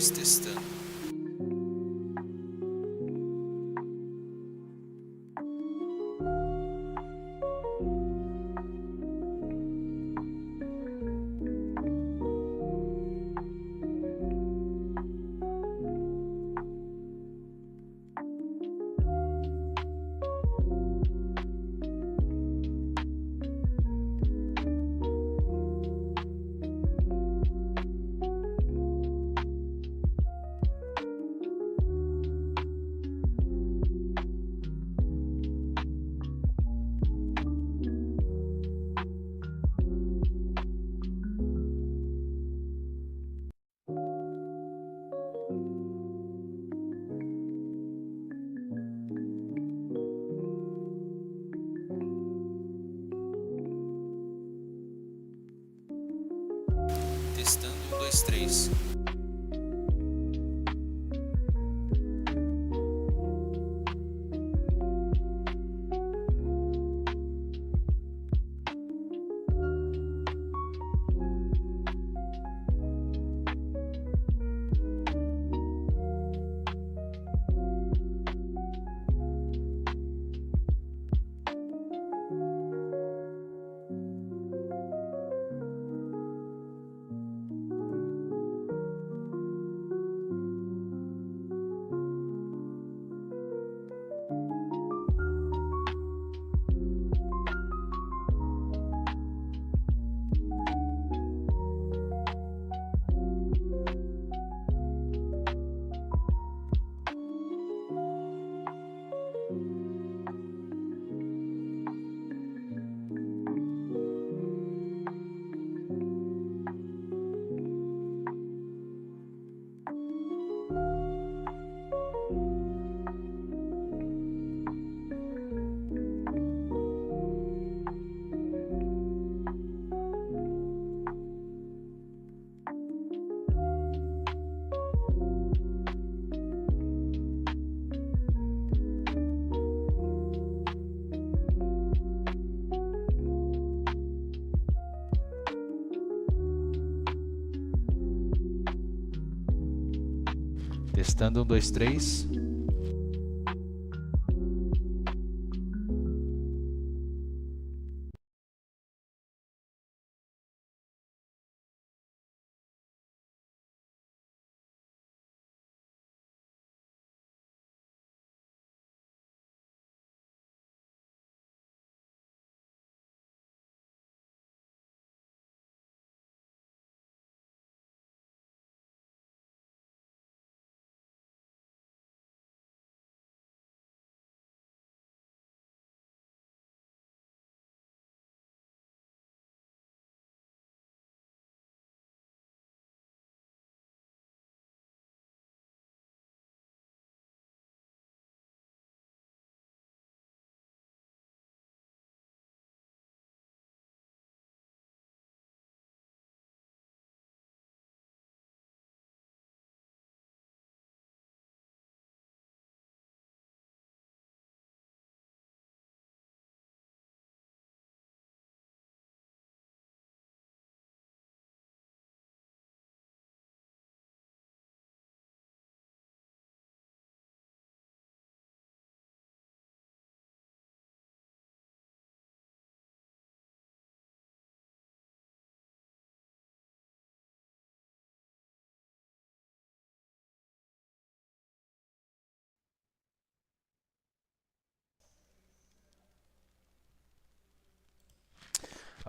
3 testando. Testando, 1, 2, 3. Testando, 1, 2, 3.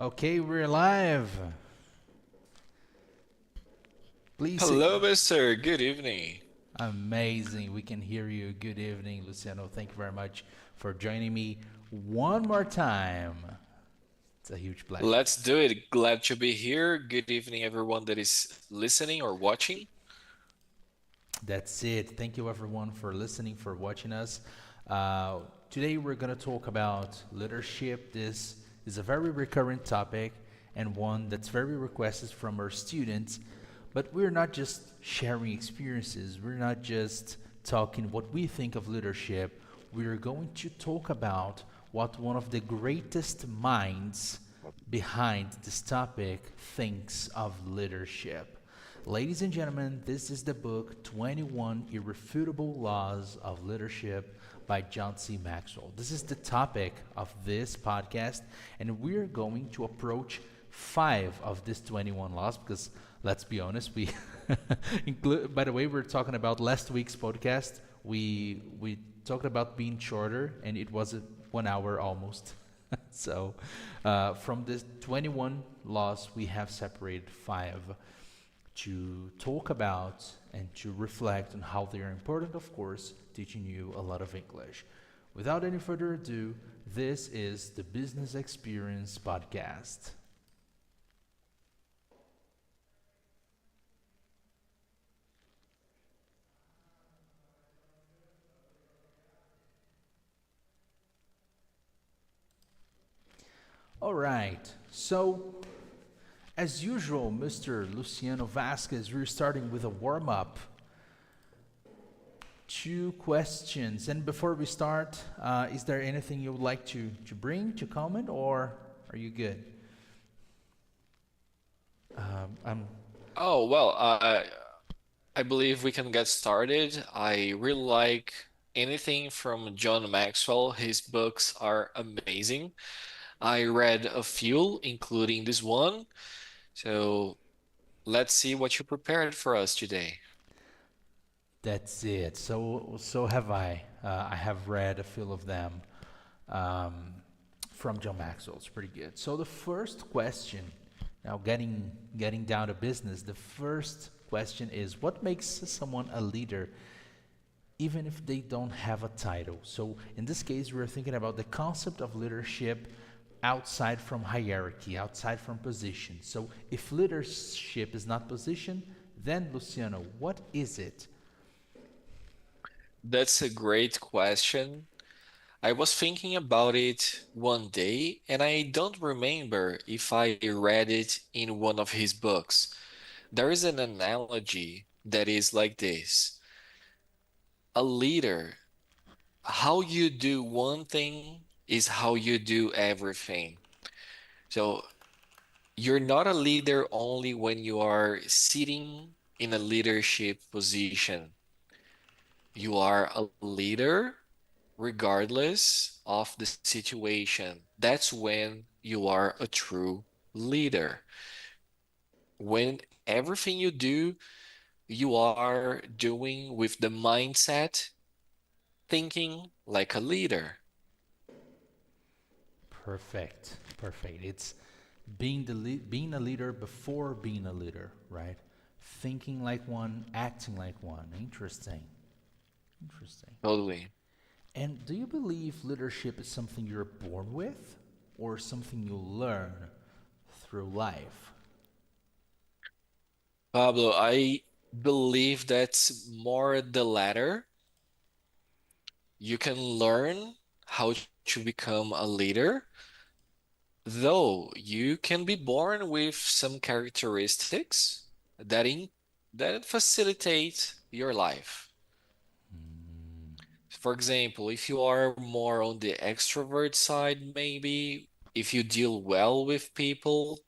Okay, we're live. Please say Hello, mister. Good evening. amazing. We can hear you. Good evening, Luciano. Thank you very much for joining me one more time. It's a huge pleasure. Let's do it. Glad to be here. Good evening, everyone that is listening or watching. That's it. Thank you, everyone, for listening, for watching us. Uh, Today, we're going to talk about leadership. This is a very recurrent topic and one that's very requested from our students. But we're not just sharing experiences, we're not just talking what we think of leadership. We're going to talk about what one of the greatest minds behind this topic thinks of leadership. Ladies and gentlemen, this is the book 21 Irrefutable Laws of Leadership by John C. Maxwell. This is the topic of this podcast, and we're going to approach 5 of these 21 laws because let's be honest, we include, by the way, we're talking about last week's podcast. We talked about being shorter, and it was 1 hour almost. So, from the 21 laws, we have separated 5 to talk about and to reflect on how they are important, of course, teaching you a lot of English. Without any further ado, this is the Business Experience Podcast. All right, so as usual, Mr. Luciano Vasquez, we're starting with a warm up. 2 questions. And before we start, is there anything you would like to bring, to comment, or are you good? I'm Oh, well, I believe we can get started. I really like anything from John Maxwell. His books are amazing. I read a few, including this one. So let's see what you prepared for us today. That's it. So have I. I have read a few of them um, from John Maxwell. It's pretty good. So the first question, now getting down to business, the first question is, what makes someone a leader, even if they don't have a title? So in this case, we're thinking about the concept of leadership outside from hierarchy, outside from position. So if leadership is not position, then Luciano, what is it? That's a great question. I was thinking about it one day, and I don't remember if I read it in one of his books. There is an analogy that is like this: a leader, how you do one thing is how you do everything. So you're not a leader only when you are sitting in a leadership position. You are a leader regardless of the situation. That's when you are a true leader. When everything you do, you are doing with the mindset, thinking like a leader. Perfect. Perfect. It's being a leader before being a leader, right? Thinking like one, acting like one. Interesting. Interesting. Totally. And do you believe leadership is something you're born with or something you learn through life? Pablo, I believe that's more the latter. You can learn how to become a leader, though you can be born with some characteristics that that facilitate your life. For example, if you are more on the extrovert side, maybe if you deal well with people,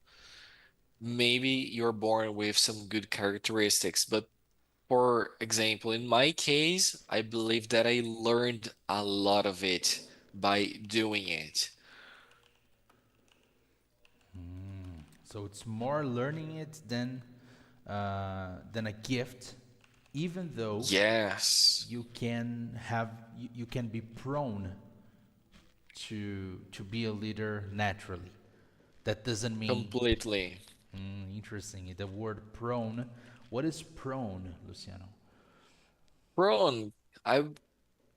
maybe you're born with some good characteristics. But for example, in my case, I believe that I learned a lot of it by doing it. So it's more learning it than a gift, even though Yes, you can be prone to be a leader naturally. That doesn't mean completely. interesting. The word prone. What is prone, Luciano? Prone, I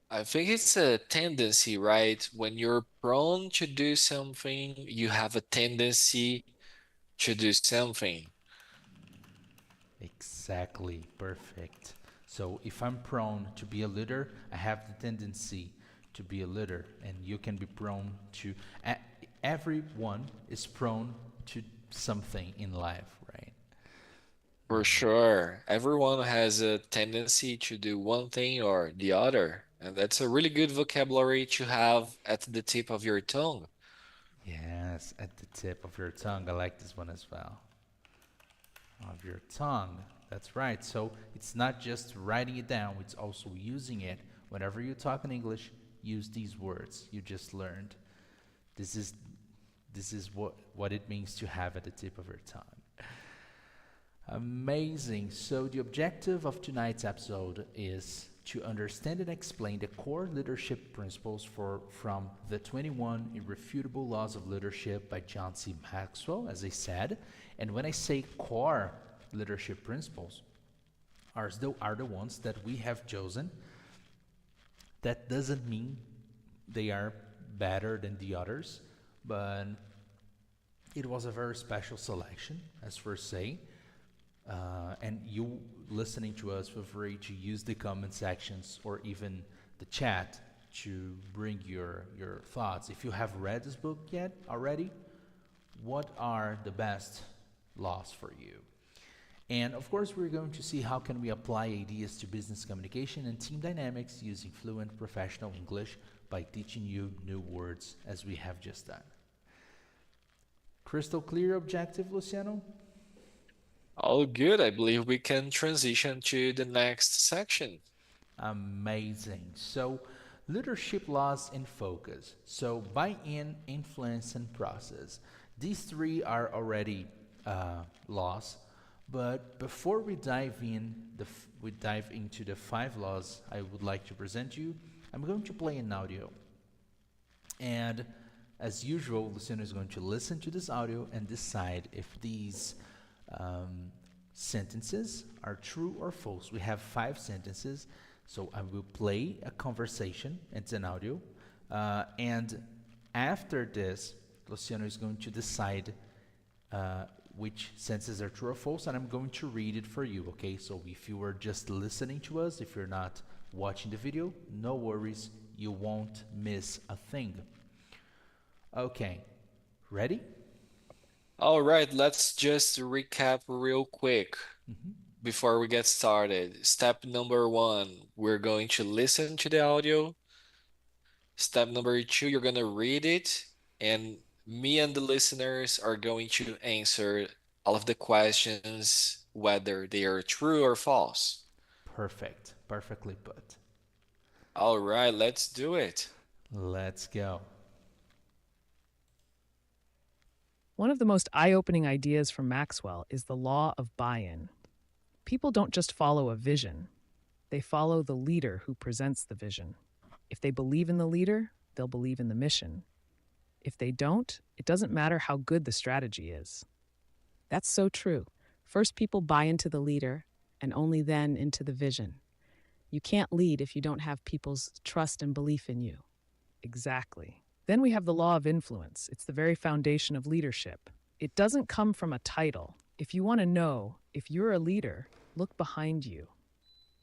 I think it's a tendency, right? When you're prone to do something, you have a tendency to do something. Exactly. Perfect. So if I'm prone to be a leader, I have the tendency to be a leader, and you can be prone to. e- Everyone is prone to something in life, right? For sure. Everyone has a tendency to do one thing or the other, and that's a really good vocabulary to have at the tip of your tongue. Yes, at the tip of your tongue. I like this one as well. Of your tongue. That's right. So it's not just writing it down, it's also using it. Whenever you talk in English, use these words you just learned. This is what it means to have at the tip of your tongue. Amazing. So the objective of tonight's episode is to understand and explain the core leadership principles from the 21 Irrefutable Laws of Leadership by John C. Maxwell, as I said. And when I say core leadership principles, are the ones that we have chosen. That doesn't mean they are better than the others, but it was a very special selection, as for say. And you listening to us, feel free to use the comment sections or even the chat to bring your thoughts. If you have read this book yet already, what are the best laws for you? And of course, we're going to see how can we apply ideas to business communication and team dynamics using fluent professional English by teaching you new words as we have just done. Crystal clear objective, Luciano? All good. I believe we can transition to the next section. Amazing. So, leadership laws in focus. So, buy-in, influence, and process. These three are already laws, but before we we dive into the 5 laws I would like to present you. I'm going to play an audio, and as usual, Luciano is going to listen to this audio and decide if these sentences are true or false. We have 5 sentences, so I will play a conversation. It's an audio, and after this, Luciano is going to decide which sentences are true or false, and I'm going to read it for you. Okay, so if you are just listening to us, if you're not watching the video, no worries, you won't miss a thing. Okay, ready? All right, let's just recap real quick before we get started. Step number 1, we're going to listen to the audio. Step number 2, you're going to read it, and me and the listeners are going to answer all of the questions, whether they are true or false. Perfect. Perfectly put. All right, let's do it. Let's go. One of the most eye-opening ideas from Maxwell is the law of buy-in. People don't just follow a vision, they follow the leader who presents the vision. If they believe in the leader, they'll believe in the mission. If they don't, it doesn't matter how good the strategy is. That's so true. First, people buy into the leader, and only then into the vision. You can't lead if you don't have people's trust and belief in you. Exactly. Then we have the law of influence. It's the very foundation of leadership. It doesn't come from a title. If you want to know if you're a leader, look behind you.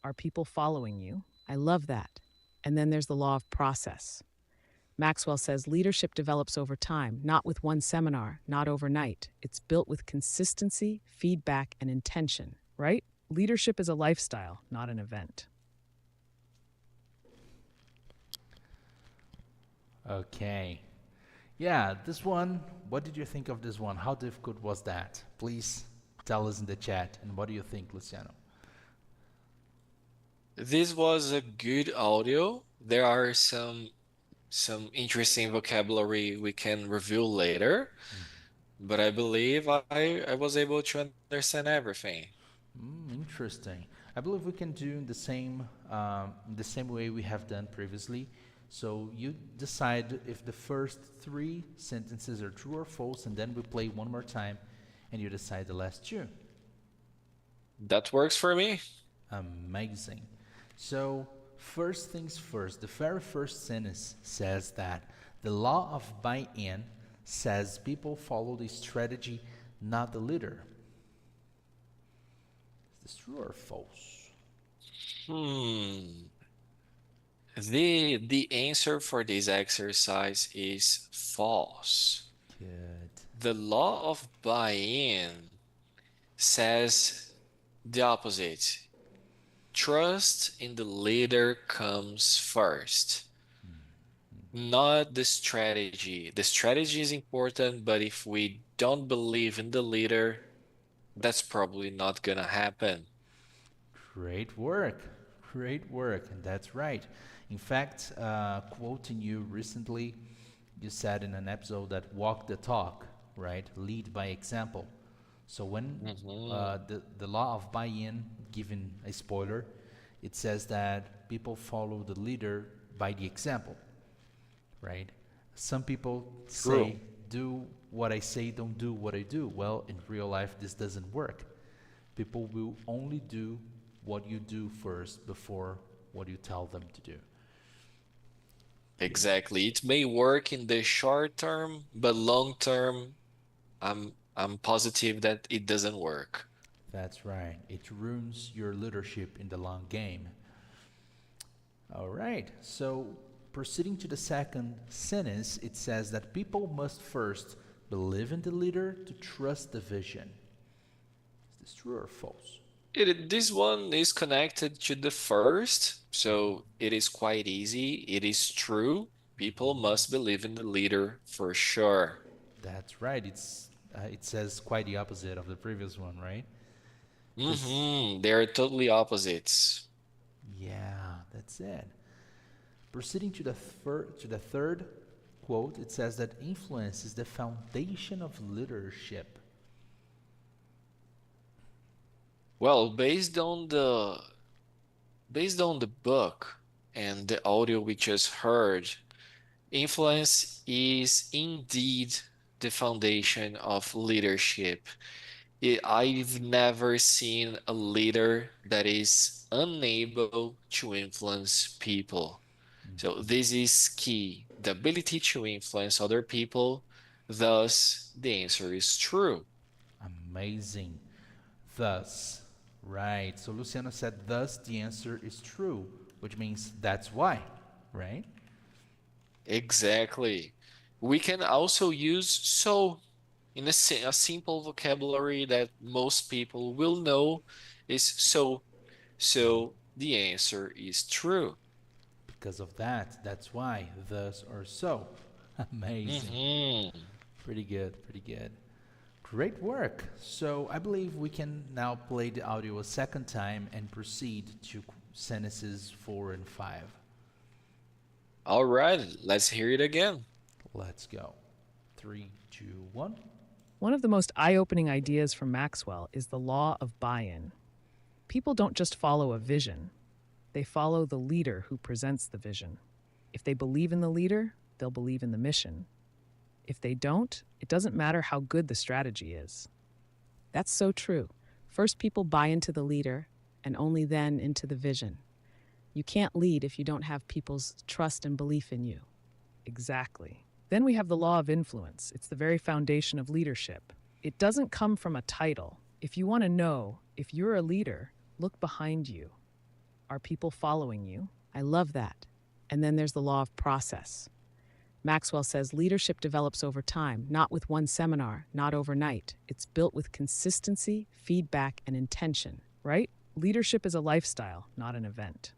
Are people following you? I love that. And then there's the law of process. Maxwell says leadership develops over time, not with one seminar, not overnight. It's built with consistency, feedback, and intention, right? Leadership is a lifestyle, not an event. Okay. Yeah, this one, what did you think of this one? How difficult was that? Please tell us in the chat. And what do you think, Luciano? This was a good audio. There are some interesting vocabulary we can review later, but I believe I was able to understand everything. Interesting. I believe we can do the same way we have done previously. So you decide if the first 3 sentences are true or false, and then we play one more time, and you decide the last 2. That works for me. Amazing. So first things first, the very first sentence says that the law of buy-in says people follow the strategy, not the leader. Is this true or false? Hmm. The answer for this exercise is false. Good. The law of buy-in says the opposite. Trust in the leader comes first, not the strategy. The strategy is important, but if we don't believe in the leader, that's probably not gonna happen. Great work. Great work. And that's right. In fact, quoting you recently, you said in an episode that walk the talk, right? Lead by example. So when Hmm. the law of buy-in, given a spoiler, it says that people follow the leader by the example, right? Some people True. say, do what I say, don't do what I do. Well, in real life, this doesn't work. People will only do what you do first before what you tell them to do. Beautiful. Exactly. It may work in the short term, but long term, I'm positive that it doesn't work. That's right. It ruins your leadership in the long game. All right. So, proceeding to the second sentence, it says that people must first believe in the leader to trust the vision. Is this true or false? This one is connected to the first, so it is quite easy. It is true. People must believe in the leader for sure. That's right. It says quite the opposite of the previous one, right? Because They're totally opposites. yeah, that's it. Proceeding to the third quote, it says that influence is the foundation of leadership. Well, based on the book and the audio we just heard, influence is indeed the foundation of leadership. I've never seen a leader that is unable to influence people. So this is key, the ability to influence other people. Thus, the answer is true. Amazing. Thus, right. So Luciano said, thus the answer is true, which means that's why, right? Exactly. We can also use so in a simple vocabulary that most people will know is so. So the answer is true. Because of that, that's why, thus or so. Amazing. Hmm. Pretty good, pretty good. Great work. So I believe we can now play the audio a second time and proceed to sentences 4 and 5. All right, let's hear it again. Let's go. Three, two, one. One of the most eye opening ideas from Maxwell is the law of buy in. People don't just follow a vision, they follow the leader who presents the vision. If they believe in the leader, they'll believe in the mission. If they don't, it doesn't matter how good the strategy is. That's so true. First, people buy into the leader, and only then into the vision. You can't lead if you don't have people's trust and belief in you. Exactly. Then we have the law of influence. It's the very foundation of leadership. It doesn't come from a title. If you want to know if you're a leader, look behind you. Are people following you? I love that. And then there's the law of process. Maxwell says leadership develops over time, not with one seminar, not overnight. It's built with consistency, feedback, and intention, right? Leadership is a lifestyle, not an event.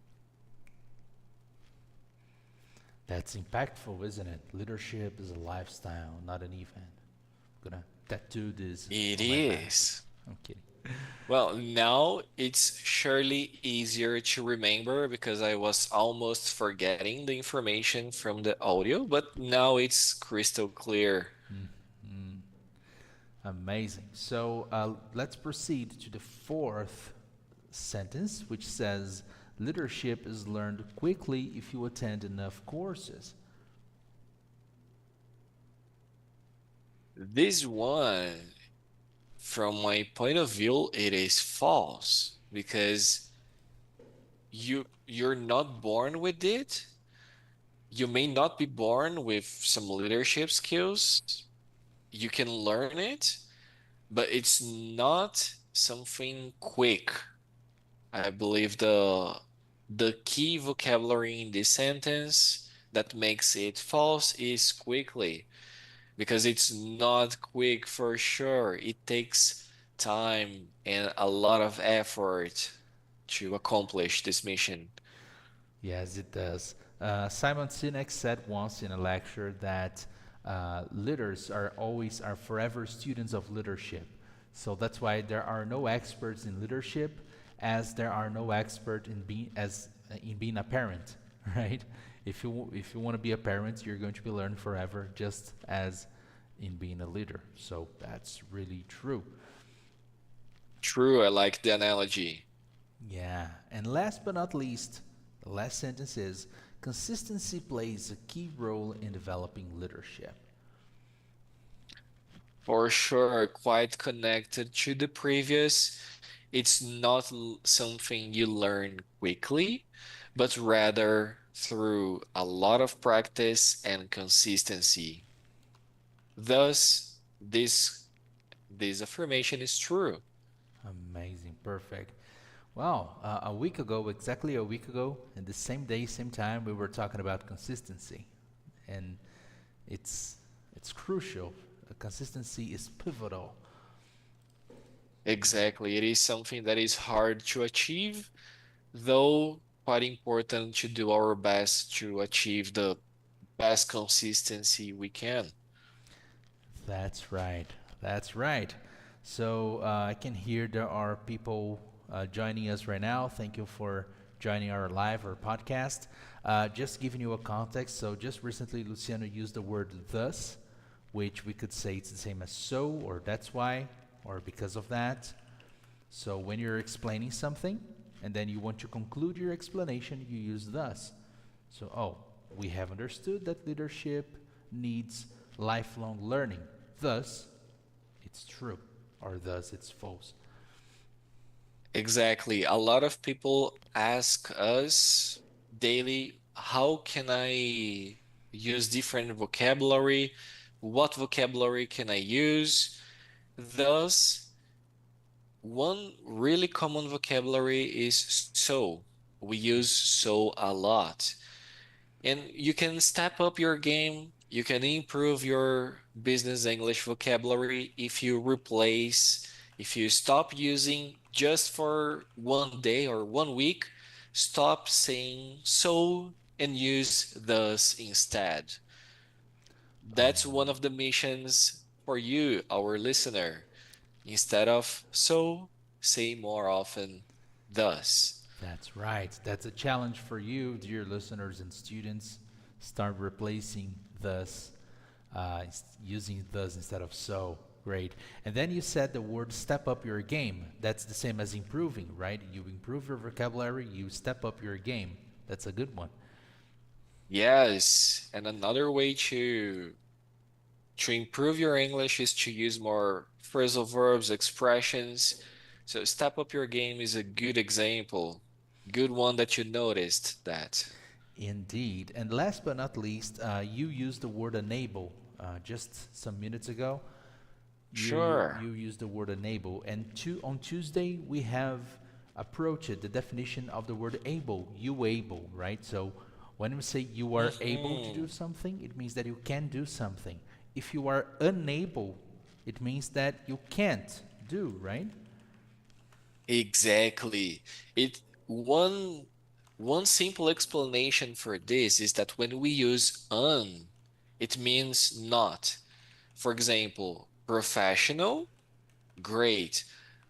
That's impactful, isn't it? Leadership is a lifestyle, not an event. I'm gonna tattoo this It on my back. is. I'm kidding. Well, now it's surely easier to remember because I was almost forgetting the information from the audio, but now it's crystal clear. Amazing. So let's proceed to the fourth sentence, which says leadership is learned quickly if you attend enough courses. This one, from my point of view, it is false because you're not born with it. You may not be born with some leadership skills. You can learn it, but it's not something quick. I believe the key vocabulary in this sentence that makes it false is quickly, because it's not quick for sure. It takes time and a lot of effort to accomplish this mission. Yes, it does. Simon Sinek said once in a lecture that leaders are forever students of leadership. So that's why there are no experts in leadership, as there are no expert in being a parent, right? If you want to be a parent, you're going to be learning forever, just as in being a leader. So that's really true. True, I like the analogy. Yeah. And last but not least, the last sentence is consistency plays a key role in developing leadership. For sure, quite connected to the previous. It's not something you learn quickly, but rather through a lot of practice and consistency. Thus, this affirmation is true. Amazing. Perfect. Well, a week ago, exactly a week ago, in the same day, same time, we were talking about consistency, and it's it's crucial. Consistency is pivotal. Exactly. It is something that is hard to achieve, though quite important to do our best to achieve the best consistency we can. That's right. That's right. So I can hear there are people joining us right now. Thank you for joining our live or podcast. Just giving you a context. So just recently, Luciano used the word thus, which we could say it's the same as so, or that's why, or because of that. So when you're explaining something and then you want to conclude your explanation, you use thus. So, oh, we have understood that leadership needs lifelong learning. Thus, it's true, or thus, it's false. Exactly. A lot of people ask us daily, how can I use different vocabulary? What vocabulary can I use? Thus, one really common vocabulary is so. We use so a lot. And you can step up your game. You can improve your business English vocabulary if you stop using just for one day or one week, stop saying so and use thus instead. That's one Um, of the missions for you, our listener. Instead of so, say more often thus. that's right. That's a challenge for you, dear listeners and students. Start replacing thus, using thus instead of so. Great. And then you said the word step up your game. That's the same as improving, right? You improve your vocabulary, you step up your game. That's a good one. Yes, and another way to improve your English is to use more phrasal verbs, expressions. So step up your game is a good example. Good one that you noticed that. Indeed. And last but not least, you used the word enable just some minutes ago. You Sure. used the word enable, and on Tuesday we have approached the definition of the word able. You able, right? So when we say you are able to do hmm something, it means that you can do something. If you are unable, it means that you can't do, right? Exactly. It one simple explanation for this is that when we use it means not. For example, professional, great.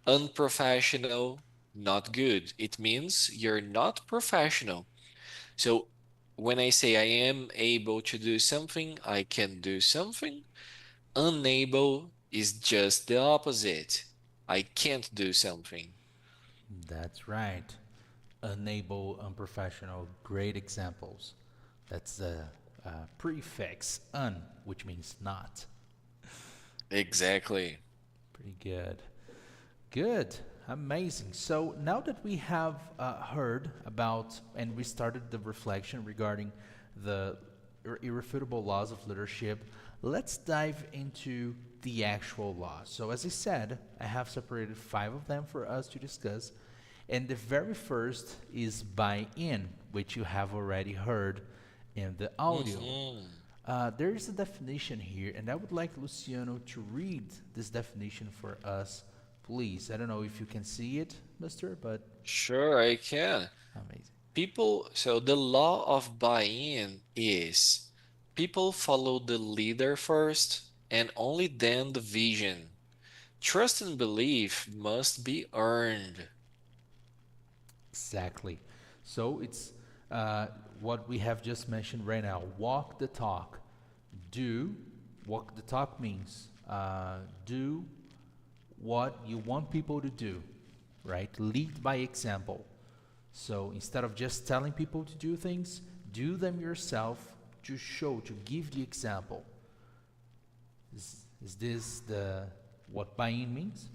Unprofessional, not good. It means you're not professional. So when I say I am able to do something, I can do something. Unable is just the opposite. I can't do something. That's right. Unable, unprofessional, great examples. That's the prefix un, which means not. Exactly. Pretty good. Good. Amazing. So now that we have heard about and we started the reflection regarding the irrefutable laws of leadership, let's dive into the actual laws. So, as I said, I have separated five of them for us to discuss. And the very first is buy in, which you have already heard in the audio. hmm There is a definition here, and I would like Luciano to read this definition for us, please. I don't know if you can see it, mister, but Sure, I can. amazing. So the law of buy-in is people follow the leader first and only then the vision. Trust and belief must be earned. Exactly. So it's uh, what we have just mentioned right now. Walk the talk. Do walk the talk means do what you want people to do, right? Lead by example. So instead of just telling people to do things, do them yourself to show, to give the example. Is this the what buying means?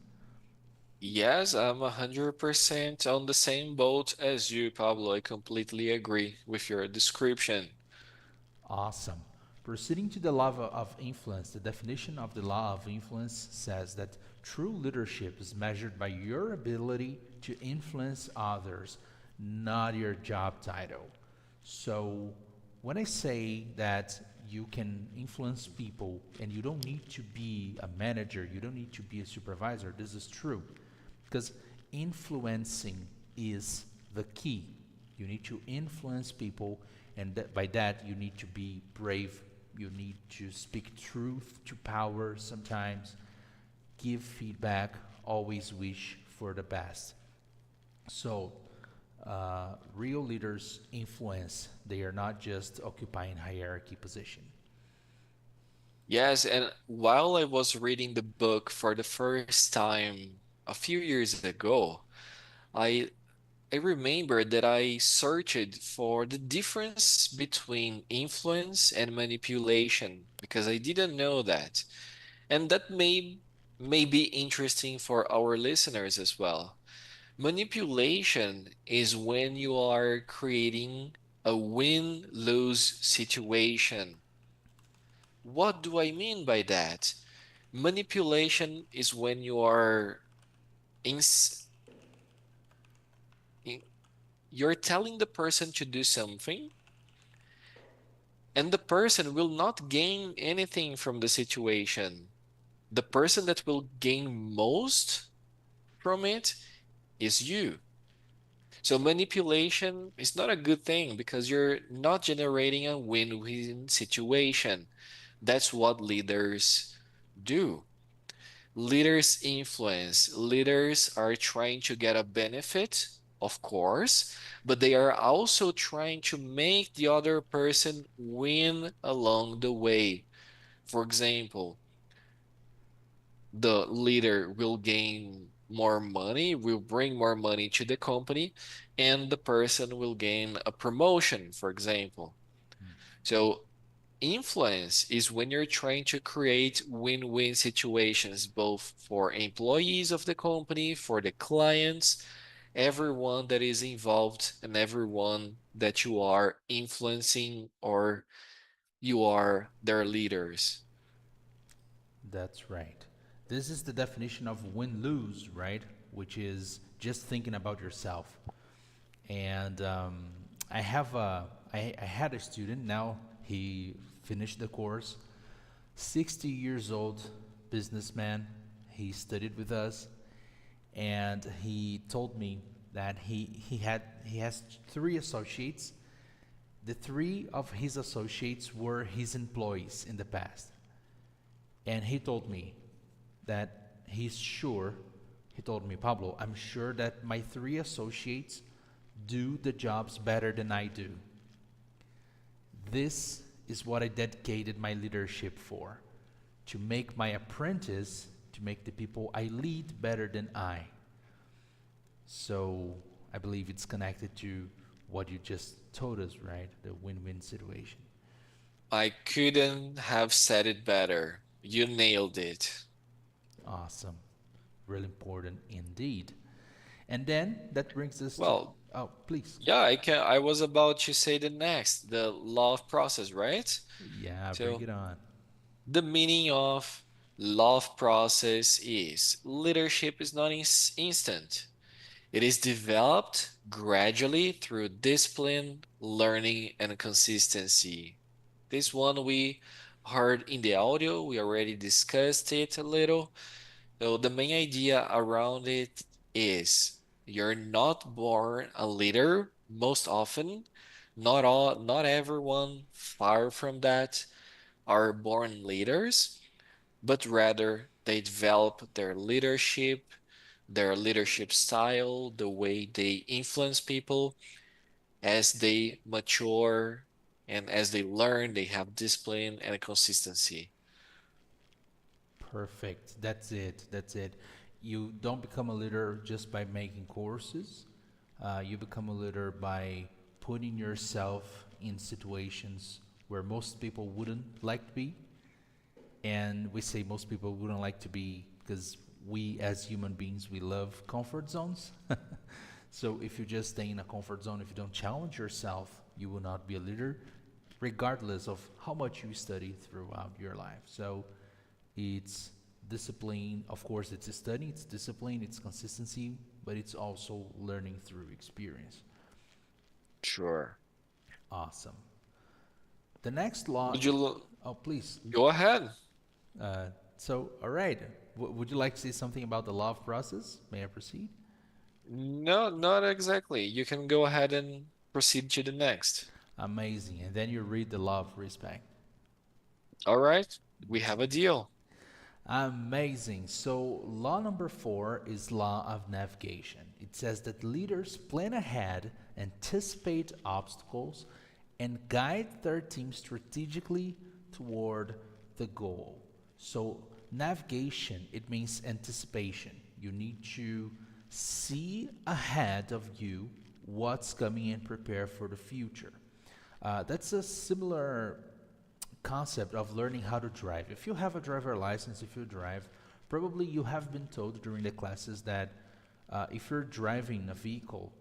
Yes, I'm 100% on the same boat as you, Pablo. I completely agree with your description. Awesome. Proceeding to the law of influence, the definition of the law of influence says that true leadership is measured by your ability to influence others, not your job title. So, when I say that you can influence people and you don't need to be a manager, you don't need to be a supervisor, this is true. Because influencing is the key. You need to influence people, and by that, you need to be brave. You need to speak truth to power sometimes, give feedback, always wish for the best. So, real leaders influence, they are not just occupying hierarchy position. Yes, and while I was reading the book for the first time a few years ago, I I remember that I searched for the difference between influence and manipulation because I didn't know that. And that may be interesting for our listeners as well. Manipulation is when you are creating a win-lose situation. What do I mean by that? Manipulation is when you are ins in, you're telling the person to do something, and the person will not gain anything from the situation. The person that will gain most from it is you. So manipulation is not a good thing because you're not generating a win-win situation. That's what leaders do. Leaders influence. Leaders are trying to get a benefit, of course, but they are also trying to make the other person win along the way. For example, the leader will gain more money, will bring more money to the company, and the person will gain a promotion, for example. So influence is when you're trying to create win-win situations, both for employees of the company, for the clients, everyone that is involved, and everyone that you are influencing or you are their leaders. That's right. This is the definition of win lose, right? Which is just thinking about yourself. And I had a student. Now he finished the course. 60 years old, businessman. He studied with us, and he told me that he has three associates. The three of his associates were his employees in the past, and he told me that he's sure. He told me, Pablo, I'm sure that my three associates do the jobs better than I do. This is what I dedicated my leadership for, to make my apprentice, to make the people I lead better than I. So I believe it's connected to what you just told us, right? The win win situation. I couldn't have said it better. You nailed it. Awesome. Really important indeed. And then that brings us to, Well, oh, please. yeah, I was about to say the next, the law of process, right? Yeah, bring So it on. the meaning of law of process is leadership is not instant. It is developed gradually through discipline, learning, and consistency. This one we heard in the audio. We already discussed it a little. So the main idea around it is you're not born a leader most often. Not everyone far from that are born leaders, but rather they develop their leadership their leadership style, the way they influence people as they mature and as they learn, they have discipline and consistency. Perfect. That's it. That's it. You don't become a leader just by making courses. You become a leader by putting yourself in situations where most people wouldn't like to be. And we say most people wouldn't like to be because we, as human beings, we love comfort zones. So if you just stay in a comfort zone, if you don't challenge yourself, you will not be a leader, regardless of how much you study throughout your life. So it's discipline. Of course, it's a study, it's discipline, it's consistency, but it's also learning through experience. Sure. Awesome. The next law. Would you Oh, please. go ahead? All right. Would you like to say something about the law of process? May I proceed? No, not exactly. You can go ahead and proceed to the next. Amazing. And then you read the law of respect. All right, we have a deal. Amazing. So, law number 4 is law of navigation. It says that leaders plan ahead, anticipate obstacles, and guide their team strategically toward the goal. So, navigation, it means anticipation. You need to see ahead of you what's coming and prepare for the future. That's a similar concept of learning how to drive. If you have a driver license, if you drive, probably you have been told during the classes that if you're driving a vehicle,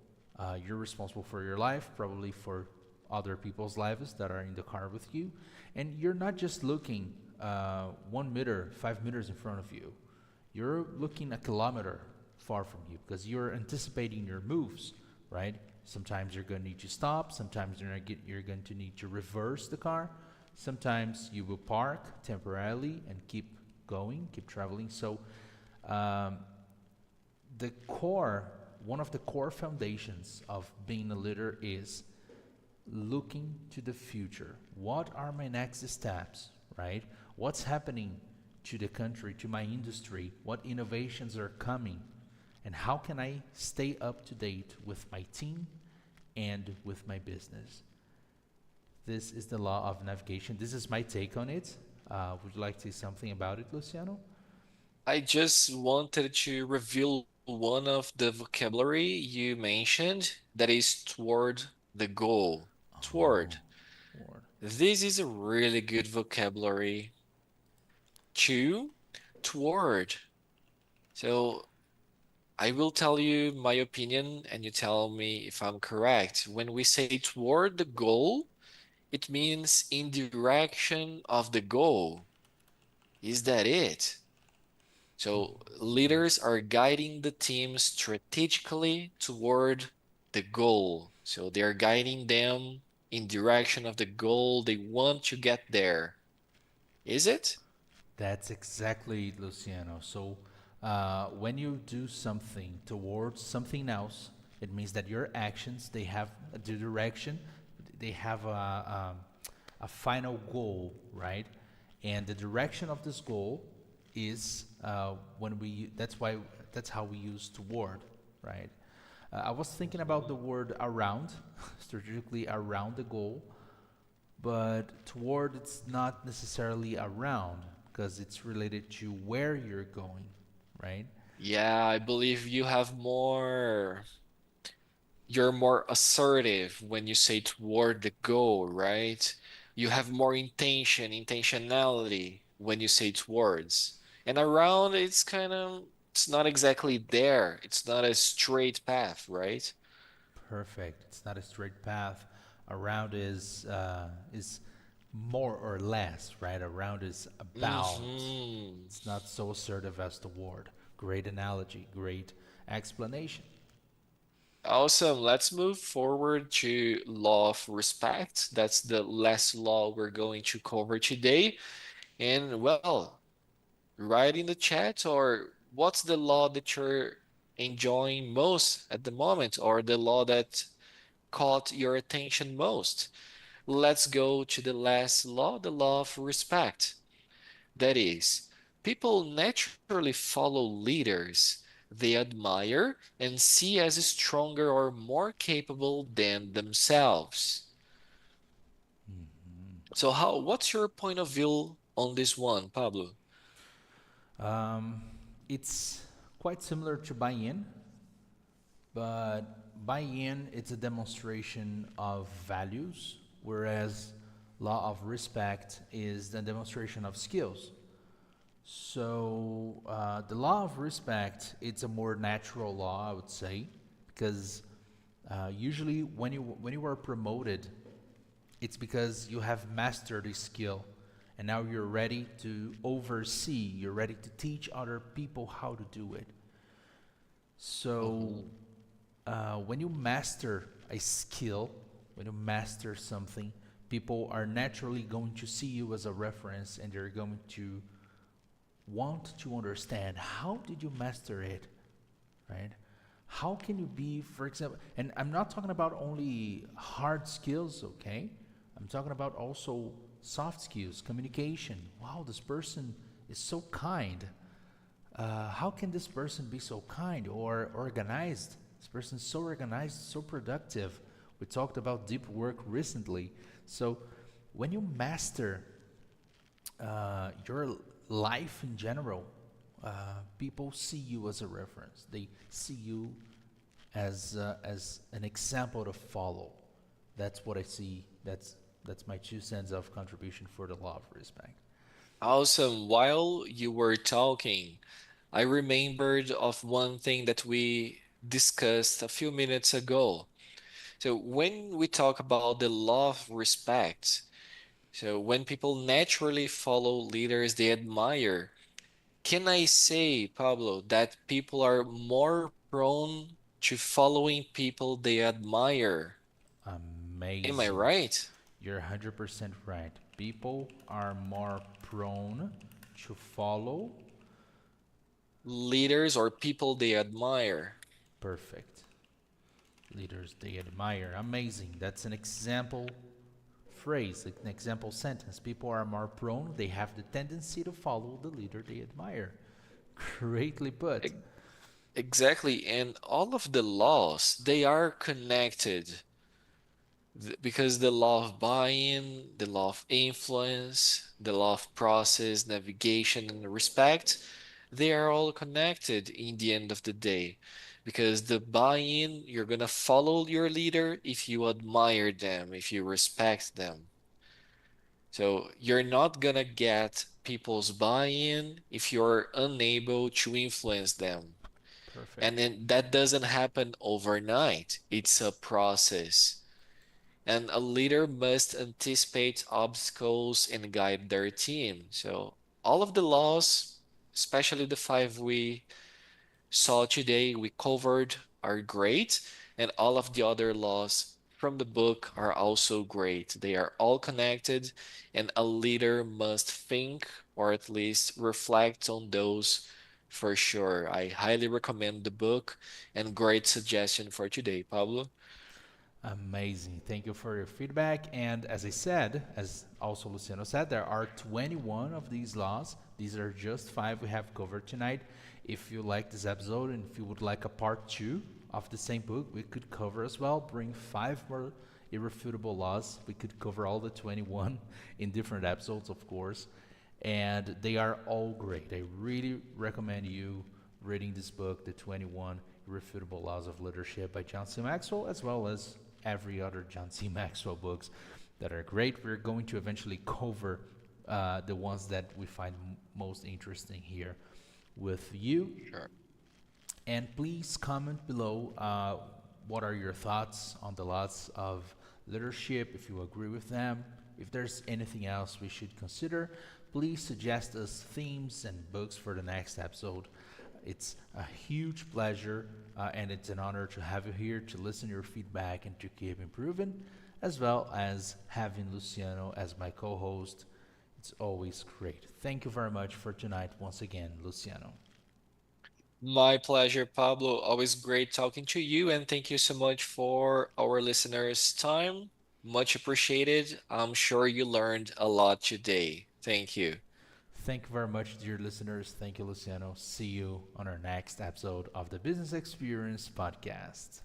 you're responsible for your life, probably for other people's lives that are in the car with you, and you're not just looking 1 meter, 5 meters in front of you. You're looking a kilometer far from you because you're anticipating your moves, right? Sometimes you're going to need to stop. Sometimes you're going to need to reverse the car. Sometimes you will park temporarily and keep going, keep traveling. So um, the core, one of the core foundations of being a leader is looking to the future. What are my next steps, right? What's happening to the country, to my industry? What innovations are coming? And how can I stay up to date with my team and with my business? This is the law of navigation. This is my take on it. Would you like to say something about it, Luciano? I just wanted to reveal one of the vocabulary you mentioned that is toward the goal. Oh, Toward. Lord. This is a really good vocabulary. To, toward. So I will tell you my opinion and you tell me if I'm correct. When we say toward the goal, it means in direction of the goal. Is that it? So leaders are guiding the team strategically toward the goal. So they're guiding them in direction of the goal they want to get there. Is it? That's exactly it, Luciano. So when you do something towards something else, it means that your actions, they have a direction, they have a final goal, right? And the direction of this goal is that's how we use toward, right? I was thinking about the word around, strategically around the goal, but toward it's not necessarily around because it's related to where you're going, right? Yeah, I believe you're more assertive when you say toward the goal, right? You have more intentionality when you say towards. And around, it's not exactly there. It's not a straight path, right? Perfect. It's not a straight path. Around is more or less, right? Around is about. Hmm. It's not so assertive as toward. Great analogy. Great explanation. Awesome. Let's move forward to law of respect. That's the last law we're going to cover today. And well, write in the chat or what's the law that you're enjoying most at the moment or the law that caught your attention most? Let's go to the last law, the law of respect. That is, people naturally follow leaders they admire and see as stronger or more capable than themselves. So what's your point of view on this one, Pablo? Um, it's quite similar to buy-in, but buy-in it's a demonstration of values, whereas law of respect is the demonstration of skills. So the law of respect it's a more natural law, I would say, because usually when you are promoted, it's because you have mastered a skill, and now you're ready to oversee. You're ready to teach other people how to do it. So Mhm. when you master a skill, when you master something, people are naturally going to see you as a reference, and they're going to want to understand how did you master it, right? How can you be, for example, and I'm not talking about only hard skills, okay? I'm talking about also soft skills, communication. Wow, this person is so kind. How can this person be so kind or organized? This person is so organized, so productive. We talked about deep work recently. So when you master your life in general, people see you as a reference. They see you as an example to follow. That's what I see. That's my 2 cents of contribution for the law of respect. Awesome. While you were talking, I remembered of one thing that we discussed a few minutes ago. So when we talk about the law of respect, so when people naturally follow leaders they admire, can I say, Pablo, that people are more prone to following people they admire? Am I Amazing. right? You're 100% right. People are more prone to follow. Leaders or people they admire. Perfect. Leaders they admire. Amazing. That's an example phrase, like an example sentence. People are more prone, they have the tendency to follow the leader they admire. Greatly put. E- Exactly. And all of the laws, they are connected. Because the law of buy-in, the law of influence, the law of process, navigation, and respect, they are all connected in the end of the day. Because the buy-in, you're gonna follow your leader if you admire them, if you respect them. So you're not gonna get people's buy-in if you're unable to influence them. And Perfect. then that doesn't happen overnight. It's a process. And a leader must anticipate obstacles and guide their team. So, all of the laws, especially the five we saw today, we covered, are great. And all of the other laws from the book are also great. They are all connected, and a leader must think or at least reflect on those for sure. I highly recommend the book and great suggestion for today, Pablo. Amazing. Thank you for your feedback. And as I said, as also Luciano said, there are 21 of these laws. These are just five we have covered tonight. If you like this episode and if you would like a part two of the same book, we could cover as well. Bring five more irrefutable laws. We could cover all the 21 in different episodes, of course. And they are all great. I really recommend you reading this book, The 21 Irrefutable Laws of Leadership by John C. Maxwell, as well as every other John C. Maxwell books that are great. We're going to eventually cover the ones that we find most interesting here with you. Sure. And please comment below what are your thoughts on the laws of leadership, if you agree with them. If there's anything else we should consider, please suggest us themes and books for the next episode. It's a huge pleasure and it's an honor to have you here to listen to your feedback and to keep improving, as well as having Luciano as my co host. It's always great. Thank you very much for tonight, once again, Luciano. My pleasure, Pablo. Always great talking to you, and thank you so much for our listeners' time. Much appreciated. I'm sure you learned a lot today. Thank you. Thank you very much, dear listeners. Thank you, Luciano. See you on our next episode of the Business Experience Podcast.